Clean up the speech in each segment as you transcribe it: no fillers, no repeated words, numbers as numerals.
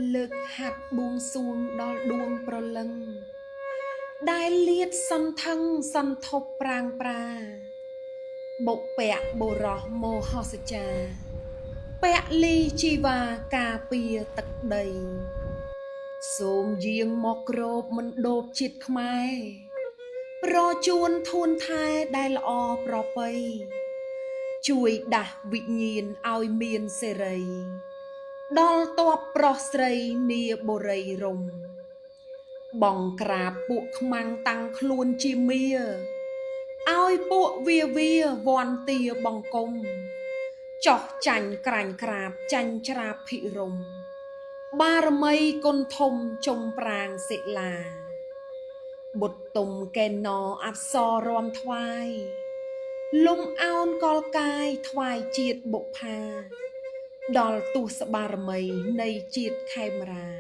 លើកហាត់បួងសួងដល់ដួងប្រលឹងដែលលាតសន្ធឹងសន្ធប់ប្រាងប្រាបុព្វបុរសមោហសចាពលីជីវាការពារទឹកដីសូមយាងមកគ្របមិនដូបជាតិខ្មែរប្រជួនធួនថែដែលល្អប្រពៃជួយដាស់វិញ្ញាណឲ្យមានសេរីដល់តបប្រុសស្រីនាបុរីរំបងក្រាបពួកខ្មាំងតាំងខ្លួនជាមាឲ្យពួកវាវ័នទាបង្គំចោះចាញ់ក្រាញ់ក្រាបចាញ់ច្រាបភិរមបារមីគុណធំចុំប្រាងសិលាបុត្រទុំកេណោអប្សររំថ្វាយលំអោនកលកាយថ្វាយជាតិបុផាដល់ទុសបារមីនៃជាតិខេមរា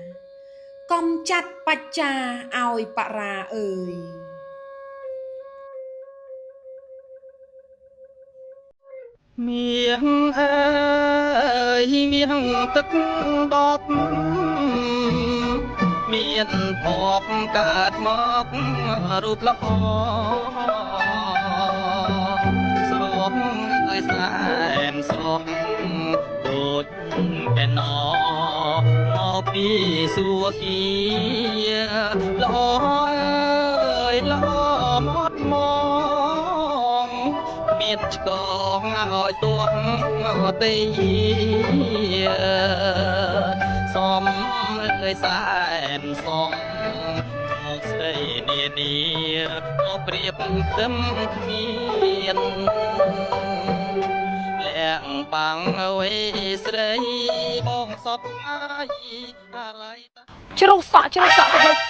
កំចាត់បច្ចាឲ្យបរាអើយមាងអើយមាងទឹកដបមានភពកើតមករូបល្អស្រស់អើយសែនស្រស់ដូចកែណមកពីសួគ៌ល្អអើយល្អមកមកមានឆ្កងឲ្យទួងទេសំអើយសែនសំមកស្រីនានាមកព្រៀបផ្ទឹមគ្មានលាក់បាំងអ្វីស្រីបងសពអាយอะไรជ្រុះសក់ទៅ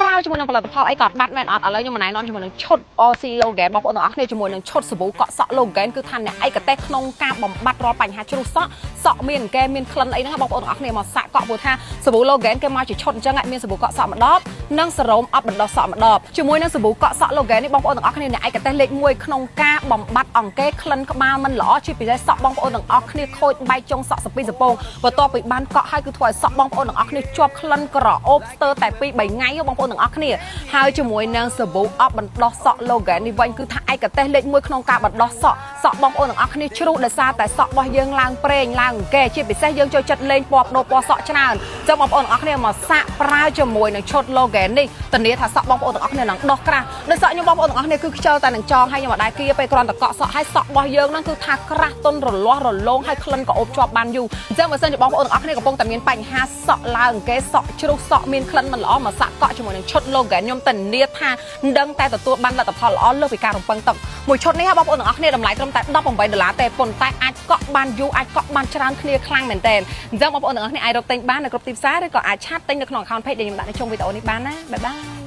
ប្រើជាមួយនឹងផលិតផលអីក៏បាត់មែនអត់ឥឡូវខ្ញុំណែនាំជាមួយនឹងឈុត OC Logan បងប្អូនទាំងអស់គ្នាជាមួយនឹងឈុតសាប៊ូកក់សក់ Logan គឺថាអ្នកឯកទេសក្នុងការបំបត្តិរាល់បញ្ហាជ្រុះសក់មានកែមានក្លិនអីហ្នឹងបងប្អូនទាំងអស់គ្នាមកសាកកក់ព្រោះថាសាប៊ូ Logan គេមកជាឈុតអញ្ចឹងមានសាប៊ូកក់សក់ម្ដបនិងសេរ៉ូមអប់បណ្ដោះសក់ម្ដបជាមួយនឹងសាប៊ូកក់សក់ Logan នេះបងប្អូនទាំងអស់គ្នាអ្នកឯកទេសលេខ1ក្នុងការបំបត្តិអង្គែក្លិនក្បាលមិនល្អជាពិសេសសក់បងប្អូនទាំងអស់គ្នាខូចបែកចុងសក់សពីសពងបន្ទាប់ពីបានកក់ហើយគឺធ្វើឲ្យសក់បងប្អូនទាំងអស់គ្នាជាប់ក្លិនក្រអូបស្ទើរតែ2-3ថ្ងៃបងប្អូនទាំងអស់គ្នាហើយជាមួយនឹងសាប៊ូអប់បណ្ដោះសក់ Logan នេះវិញគឺថាឯកទេសលេខ1ក្នុងការបណ្ដោះសក់បងប្អូនទាំងអស់គ្នាជ្រុះដោយសារតែសក់របស់យើងឡើងប្រេងឡើងអង្គែជាពិសេសយើងចូលចិត្តលេងពណ៌បដូរពណ៌សក់ច្រើនអញ្ចឹងបងប្អូនទាំងអស់គ្នាមកសាកប្រើជាមួយនឹងឈុត Logan នេះធានាថាសក់បងប្អូនទាំងអស់គ្នានឹងដោះក្រាស់ដោយសក់ខ្ញុំបងប្អូនទាំងអស់គ្នាគឺខ្ជិលតែនឹងចងហើយខ្ញុំអត់ដែរគៀពេលគ្រាន់តែកក់សក់ហើយសក់របស់យើងហ្នឹងគឺថាក្រាស់ទន់រលាស់រលោងហើយក្លិនក៏អូបជាប់បានយូរអញ្ចឹងបើសិនជាបងប្អូនទាំងអស់គ្នាកំពុងតែមានបញ្ហាសក់ឡើងអង្គែសក់ជ្រុះសក់មានក្លិនមិនល្អមកសាកកក់ជាមួយនឹងឈុត Logan ខ្ញុំធានាថាមិនដឹងតែទទួលបានលទ្ធផលល្អលើសពីការរំពឹងទុកមួយឈុតនេះបងប្អូនទាំងអស់គ្នាតម្លៃត្រឹមតែ$18ទេប៉ុន្តែអាចកក់បានយូរអាចកក់បានច្រើនគ្នាខ្លាំងមែនទែនអញ្ចឹងបងប្អូនទាំងអស់គ្នាអាចរកទិញបាននៅគ្រប់ទីផ្សារឬក៏អាចឆាតទិញនៅក្នុង account page ដែលខ្ញុំដាក់នៅក្នុងវីដេអូនេះបានណាបាយបាយ